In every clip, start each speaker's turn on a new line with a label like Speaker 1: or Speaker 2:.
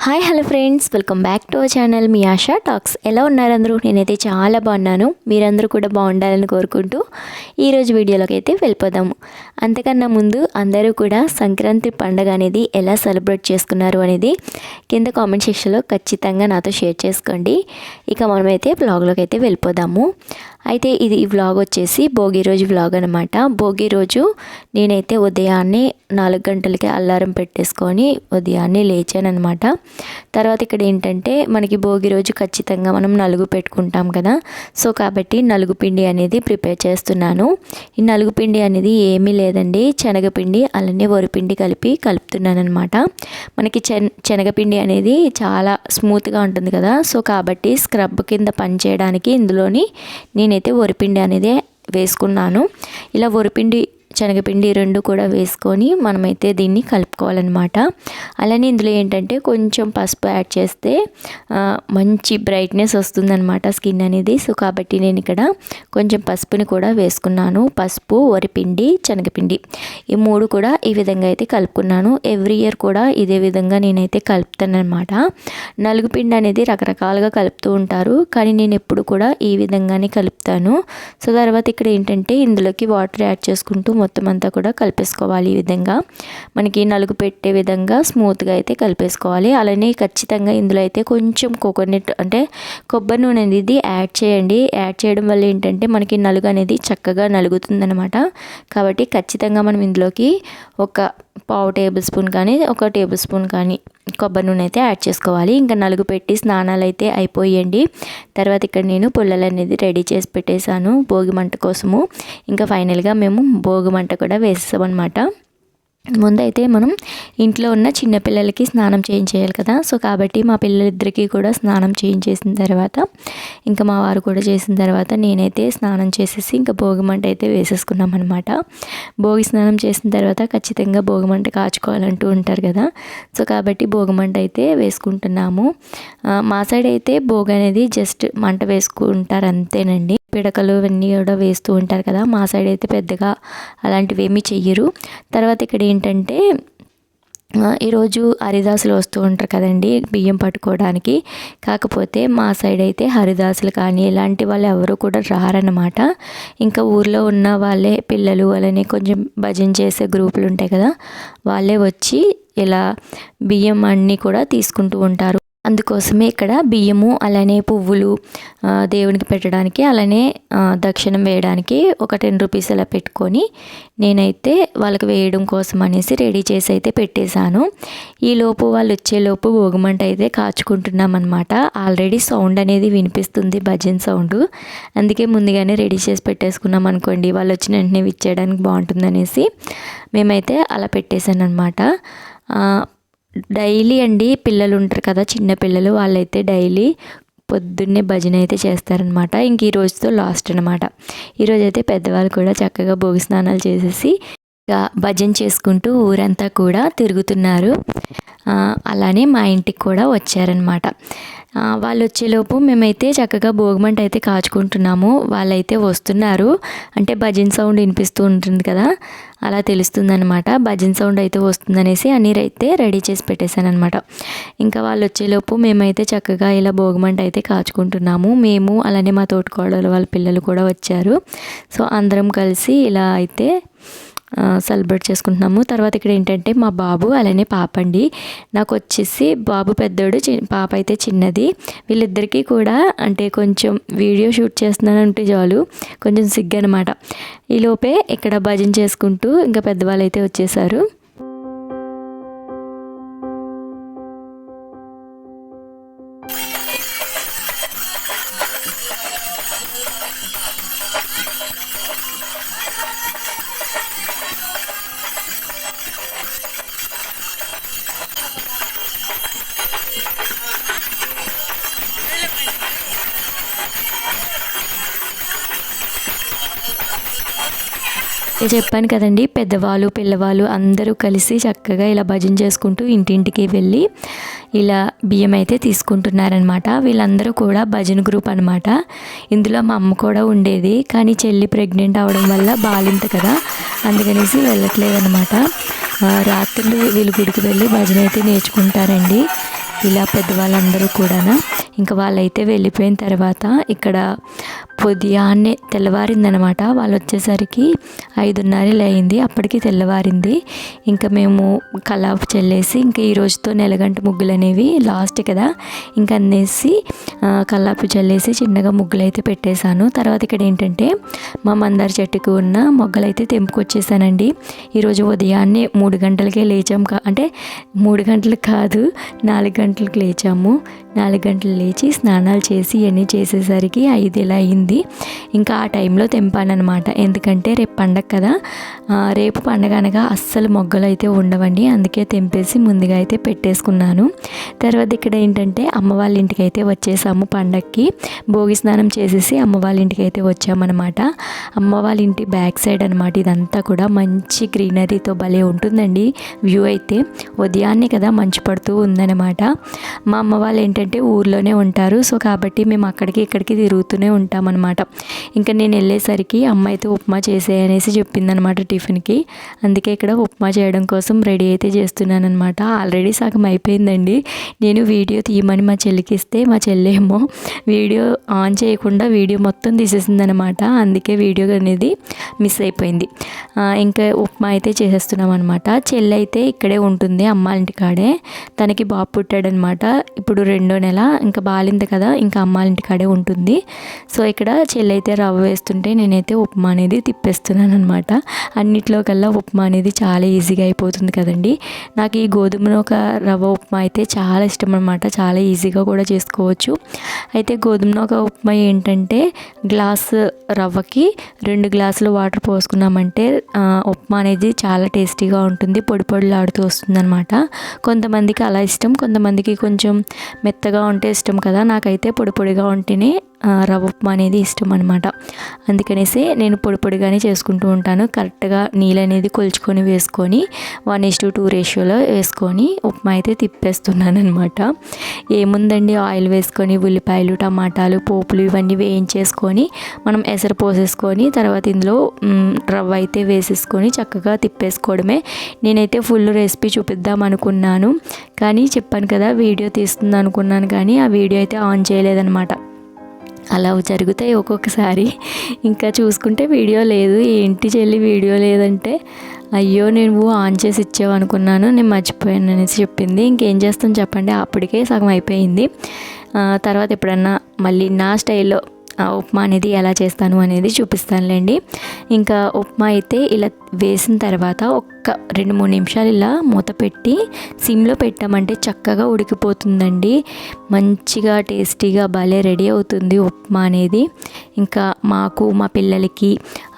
Speaker 1: Hi hello friends, welcome back to our channel me ASHA talks. ఎలా ఉన్నారు అందరూ? నేనైతే చాలా బాగున్నాను. మీరందరూ కూడా బాగుండాలని కోరుకుంటూ ఈరోజు వీడియోలోకి అయితే వెళ్ళిపోదాము. అంతకన్నా ముందు అందరూ కూడా సంక్రాంతి పండుగ అనేది ఎలా సెలబ్రేట్ చేసుకున్నారు అనేది కింద కామెంట్ సెక్షన్లో ఖచ్చితంగా నాతో షేర్ చేసుకోండి. ఇక మనమైతే వ్లాగ్లోకి అయితే వెళ్ళిపోదాము. అయితే ఇది ఈ వ్లాగ్ వచ్చేసి భోగి రోజు వ్లాగ్ అనమాట. భోగి రోజు నేనైతే ఉదయాన్నే 4 గంటలకి అలారం పెట్టేసుకొని ఉదయాన్నే లేచాను అనమాట. తర్వాత ఇక్కడ ఏంటంటే మనకి భోగి రోజు ఖచ్చితంగా మనం నలుగు పెట్టుకుంటాం కదా. సో కాబట్టి నలుగు పిండి అనేది ప్రిపేర్ చేస్తున్నాను. ఈ నలుగు పిండి అనేది ఏమీ లేదండి, శనగపిండి అలానే వరిపిండి కలుపుతున్నాను అనమాట. మనకి శనగపిండి అనేది చాలా స్మూత్గా ఉంటుంది కదా. సో కాబట్టి స్క్రబ్ కింద పని చేయడానికి ఇందులోని నేనైతే వరిపిండి అనేది వేసుకున్నాను. ఇలా వరిపిండి శనగపిండి రెండు కూడా వేసుకొని మనమైతే దీన్ని కలుపుకోవాలన్నమాట. అలానే ఇందులో ఏంటంటే కొంచెం పసుపు యాడ్ చేస్తే మంచి బ్రైట్నెస్ వస్తుందన్నమాట స్కిన్ అనేది. సో కాబట్టి నేను ఇక్కడ కొంచెం పసుపుని కూడా వేసుకున్నాను. పసుపు, వరిపిండి, శనగపిండి ఈ మూడు కూడా ఈ విధంగా అయితే కలుపుకున్నాను. ఎవ్రీ ఇయర్ కూడా ఇదే విధంగా నేనైతే కలుపుతాను అనమాట. నలుగుపిండి అనేది రకరకాలుగా కలుపుతూ ఉంటారు, కానీ నేను ఎప్పుడు కూడా ఈ విధంగానే కలుపుతాను. సో తర్వాత ఇక్కడ ఏంటంటే ఇందులోకి వాటర్ యాడ్ చేసుకుంటూ మొత్తం అంతా కూడా కలిపేసుకోవాలి. ఈ విధంగా మనకి నలుగు పెట్టే విధంగా స్మూత్గా అయితే కలిపేసుకోవాలి. అలానే ఖచ్చితంగా ఇందులో అయితే కొంచెం కోకోనట్ అంటే కొబ్బరి నూనె అనేది యాడ్ చేయండి. యాడ్ చేయడం వల్ల ఏంటంటే మనకి నలుగు అనేది చక్కగా నలుగుతుందనమాట. కాబట్టి ఖచ్చితంగా మనం ఇందులోకి ఒక పావు టేబుల్ స్పూన్ కానీ ఒక టేబుల్ స్పూన్ కానీ కొబ్బరి నూనె అయితే యాడ్ చేసుకోవాలి. ఇంకా నలుగు పెట్టి స్నానాలు అయితే అయిపోయండి. తర్వాత ఇక్కడ నేను పుల్లలు అనేది రెడీ చేసి పెట్టేశాను భోగి మంట కోసము. ఇంకా ఫైనల్గా మేము భోగి మంట కూడా వేసేసాం అనమాట. ముందైతే మనం ఇంట్లో ఉన్న చిన్నపిల్లలకి స్నానం చేయించేయాలి కదా. సో కాబట్టి మా పిల్లలిద్దరికీ కూడా స్నానం చేయించేసిన తర్వాత ఇంకా మా వారు కూడా చేసిన తర్వాత నేనైతే స్నానం చేసేసి ఇంకా భోగిమంట అయితే వేసేసుకున్నాం అనమాట. భోగి స్నానం చేసిన తర్వాత ఖచ్చితంగా భోగిమంట కాచుకోవాలంటూ ఉంటారు కదా. సో కాబట్టి భోగిమంట అయితే వేసుకుంటున్నాము. మా సైడ్ అయితే భోగి అనేది జస్ట్ మంట వేసుకుంటారు అంతేనండి. పిడకలు ఇవన్నీ కూడా వేస్తూ ఉంటారు కదా. మా సైడ్ అయితే పెద్దగా అలాంటివి ఏమీ చెయ్యరు. తర్వాత ఇక్కడ ఏంటంటే ఈరోజు హరిదాసులు వస్తూ ఉంటారు కదండి బియ్యం పట్టుకోవడానికి. కాకపోతే మా సైడ్ అయితే హరిదాసులు కానీ ఇలాంటి వాళ్ళు ఎవరు కూడా రారన్నమాట. ఇంకా ఊర్లో ఉన్న వాళ్ళే పిల్లలు అలానే కొంచెం భజన చేసే గ్రూపులు ఉంటాయి కదా, వాళ్ళే వచ్చి ఇలా బియ్యం అన్నీ కూడా తీసుకుంటూ ఉంటారు. అందుకోసమే ఇక్కడ బియ్యము అలానే పువ్వులు దేవునికి పెట్టడానికి అలానే దక్షిణం వేయడానికి ఒక 10 రూపీస్ అలా పెట్టుకొని నేనైతే వాళ్ళకి వేయడం కోసం అనేసి రెడీ చేసి అయితే పెట్టేశాను. ఈలోపు వాళ్ళు వచ్చేలోపు భోగిమంట అయితే కాచుకుంటున్నాం అనమాట. ఆల్రెడీ సౌండ్ అనేది వినిపిస్తుంది, భజన సౌండ్. అందుకే ముందుగానే రెడీ చేసి పెట్టేసుకున్నాం అనుకోండి, వాళ్ళు వచ్చిన వెంటనే ఇచ్చేయడానికి బాగుంటుందనేసి మేమైతే అలా పెట్టేశాను అనమాట. డైలీ అండి పిల్లలు ఉంటారు కదా, చిన్న పిల్లలు, వాళ్ళైతే డైలీ పొద్దున్నే భజన అయితే చేస్తారనమాట. ఇంక ఈ రోజుతో లాస్ట్ అనమాట. ఈరోజు అయితే పెద్దవాళ్ళు కూడా చక్కగా భోగి స్నానాలు చేసేసి ఇక భజన చేసుకుంటూ ఊరంతా కూడా తిరుగుతున్నారు. అలానే మా ఇంటికి కూడా వచ్చారనమాట. వాళ్ళు వచ్చేలోపు మేమైతే చక్కగా భోగిమంట అయితే కాచుకుంటున్నాము. వాళ్ళైతే వస్తున్నారు, అంటే భజన సౌండ్ వినిపిస్తూ ఉంటుంది కదా, అలా తెలుస్తుందనమాట. భజన సౌండ్ అయితే వస్తుందనేసి అన్నీ అయితే రెడీ చేసి పెట్టేశాను అనమాట. ఇంకా వాళ్ళు వచ్చేలోపు మేమైతే చక్కగా ఇలా భోగిమంట అయితే కాచుకుంటున్నాము. మేము అలానే మా తోటికోడలు వాళ్ళ పిల్లలు కూడా వచ్చారు. సో అందరం కలిసి ఇలా అయితే సెలబ్రేట్ చేసుకుంటున్నాము. తర్వాత ఇక్కడ ఏంటంటే మా బాబు అలానే పాప అండి. నాకు వచ్చేసి బాబు పెద్దోడు, పాప అయితే చిన్నది. వీళ్ళిద్దరికీ కూడా అంటే కొంచెం వీడియో షూట్ చేస్తున్నానంటే చాలు కొంచెం సిగ్గు అనమాట. ఈలోపే ఇక్కడ భజన చేసుకుంటూ ఇంకా పెద్దవాళ్ళు అయితే వచ్చేసారు. చెప్పాను కదండి, పెద్దవాళ్ళు పిల్లవాళ్ళు అందరూ కలిసి చక్కగా ఇలా భజన చేసుకుంటూ ఇంటింటికి వెళ్ళి ఇలా బియ్యం అయితే తీసుకుంటున్నారనమాట. వీళ్ళందరూ కూడా భజన గ్రూప్ అనమాట. ఇందులో మా అమ్మ కూడా ఉండేది, కానీ చెల్లి ప్రెగ్నెంట్ అవడం వల్ల బాలింత కదా, అందుకనేసి వెళ్ళట్లేదనమాట. రాత్రులు వీళ్ళు గుడికి వెళ్ళి భజన అయితే నేర్చుకుంటారండి. ఇలా పెద్దవాళ్ళందరూ కూడా ఇంకా వాళ్ళైతే వెళ్ళిపోయిన తర్వాత ఇక్కడ పొద్దున్నే తెల్లవారిందనమాట. వాళ్ళు వచ్చేసరికి 5:30 అయింది. అప్పటికి తెల్లవారింది. ఇంకా మేము కల్లాపు చల్లేసి ఇంకా ఈ రోజుతో నెలగంట ముగ్గులు అనేవి లాస్ట్ కదా, ఇంకా అనేసి కల్లాపు చల్లేసి చిన్నగా ముగ్గులు అయితే పెట్టేశాను. తర్వాత ఇక్కడ ఏంటంటే మా మందార చెట్టుకు ఉన్న మొగ్గలు అయితే తెంపుకొచ్చేసానండి. ఈరోజు ఉదయాన్నే 3 గంటలకే లేచాం. అంటే 3 గంటలు కాదు, 4 గంటలకు లేచాము. 4 గంటలు లేచి స్నానాలు చేసి ఇవన్నీ చేసేసరికి 5 ఇలా అయింది. ఇంకా ఆ టైంలో తెంపానమాట. ఎందుకంటే రేపు పండగ కదా, రేపు పండగ అనగా అస్సలు మొగ్గలు అయితే ఉండవండి. అందుకే తెంపేసి ముందుగా అయితే పెట్టేసుకున్నాను. తర్వాత ఇక్కడ ఏంటంటే అమ్మ వాళ్ళ ఇంటికి అయితే వచ్చేసాము పండగకి. భోగి స్నానం చేసేసి అమ్మ వాళ్ళ ఇంటికి అయితే వచ్చామన్నమాట. అమ్మ వాళ్ళ ఇంటి బ్యాక్ సైడ్ అనమాట ఇదంతా కూడా మంచి గ్రీనరీతో భలే ఉంటుందండి వ్యూ అయితే. ఉదయాన్నే కదా మంచు పడుతూ ఉందన్నమాట. మా అమ్మ వాళ్ళు ఏంటంటే ఊర్లోనే ఉంటారు. సో కాబట్టి మేము అక్కడికి ఇక్కడికి తిరుగుతూనే ఉంటామన్నమాట. ఇంకా నేను వెళ్ళేసరికి అమ్మ అయితే ఉప్మా చేసేయనేసి చెప్పిందనమాట టిఫిన్కి. అందుకే ఇక్కడ ఉప్మా చేయడం కోసం రెడీ అయితే చేస్తున్నాను అనమాట. ఆల్రెడీ సగం అయిపోయిందండి. నేను వీడియో తీయమని మా చెల్లికి ఇస్తే మా చెల్లేమో వీడియో ఆన్ చేయకుండా వీడియో మొత్తం తీసేసిందనమాట. అందుకే వీడియో అనేది మిస్ అయిపోయింది. ఇంకా ఉప్మా అయితే చేసేస్తున్నాం అనమాట. చెల్లి అయితే ఇక్కడే ఉంటుంది అమ్మ ఇంటికాడే. తనకి బాబు పుట్టాడనమాట. ఇప్పుడు 2వ నెల, ఇంకా బాలింది కదా, ఇంకా అమ్మ ఇంటికాడే ఉంటుంది. సో ఇక్కడ చెల్లి అయితే రవ్వ వేస్తుంటే నేనైతే ఉప్మా అనేది తిప్పేస్తున్నాను అనమాట. అన్నిట్లో కల్లా ఉప్మా అనేది చాలా ఈజీగా అయిపోతుంది కదండి. నాకు ఈ గోధుమ ఒక రవ్వ ఉప్మా అయితే చాలా ఇష్టం అనమాట. చాలా ఈజీగా కూడా చేసుకోవచ్చు. అయితే గోధుమ ఒక ఉప్మా ఏంటంటే గ్లాసు రవ్వకి 2 గ్లాసులు వాటర్ పోసుకున్నామంటే ఉప్మా అనేది చాలా టేస్టీగా ఉంటుంది. పొడి పొడిలాడుతూ వస్తుంది అనమాట. కొంతమందికి అలా ఇష్టం, కొంతమందికి కొంచెం మెత్తగా ఉంటే ఇష్టం కదా. నాకైతే పొడి పొడిగా ఉంటేనే రవ్వ ఉప్మా అనేది ఇష్టం అనమాట. అందుకనేసి నేను పొడి పొడిగానే చేసుకుంటూ ఉంటాను. కరెక్ట్గా నీళ్ళు అనేది కొలుచుకొని వేసుకొని 1:2 రేషియోలో వేసుకొని ఉప్మా అయితే తిప్పేస్తున్నాను అనమాట. ఏముందండి, ఆయిల్ వేసుకొని ఉల్లిపాయలు, టమాటాలు, పోపులు ఇవన్నీ వేయించేసుకొని మనం ఎసరు పోసేసుకొని తర్వాత ఇందులో రవ్వ అయితే వేసేసుకొని చక్కగా తిప్పేసుకోవడమే. నేనైతే ఫుల్ రెసిపీ చూపిద్దాం అనుకున్నాను, కానీ చెప్పాను కదా వీడియో తీస్తుంది అనుకున్నాను, కానీ ఆ వీడియో అయితే ఆన్ చేయలేదన్నమాట. అలా జరుగుతాయి ఒక్కొక్కసారి. ఇంకా చూసుకుంటే వీడియో లేదు. ఏంటి చెల్లి వీడియో లేదంటే, అయ్యో నేను ఆన్ చేసి ఇచ్చావు అనుకున్నాను, నేను మర్చిపోయాను అనేసి చెప్పింది. ఇంకేం చేస్తాను చెప్పండి, అప్పటికే సగం అయిపోయింది. తర్వాత ఎప్పుడన్నా మళ్ళీ నా స్టైల్లో ఉప్మా అనేది ఎలా చేస్తాను అనేది చూపిస్తానులేండి. ఇంకా ఉప్మా అయితే ఇలా వేసిన తర్వాత ఒక్క 2-3 నిమిషాలు ఇలా మూత పెట్టి సిమ్లో పెట్టామంటే చక్కగా ఉడికిపోతుందండి. మంచిగా టేస్టీగా భలే రెడీ అవుతుంది ఉప్మా అనేది. ఇంకా మాకు, మా పిల్లలకి,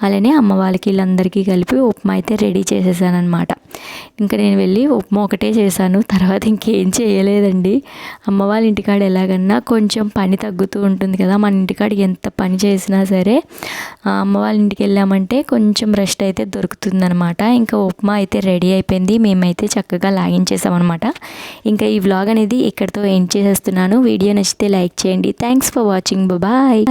Speaker 1: అలానే అమ్మ వాళ్ళకి, వీళ్ళందరికీ కలిపి ఉప్మా అయితే రెడీ చేసేసాను అనమాట. ఇంకా నేను వెళ్ళి ఉప్మా ఒకటే చేశాను, తర్వాత ఇంకేం చేయలేదండి. అమ్మ వాళ్ళ ఇంటికాడ ఎలాగన్నా కొంచెం పని తగ్గుతూ ఉంటుంది కదా. మన ఇంటికాడ ఎంత పని చేసినా సరే అమ్మ వాళ్ళ ఇంటికి వెళ్ళామంటే కొంచెం రెస్ట్ అయితే దొరుకుతుందనమాట. ఇంకా ఉప్మా అయితే రెడీ అయిపోయింది. మేమైతే చక్కగా లాగించేసామన్నమాట. ఇంకా ఈ వ్లాగ్ అనేది ఇక్కడితో ఎండ్ చేసేస్తున్నాను. వీడియో నచ్చితే లైక్ చేయండి. Thanks for watching. బాయ్.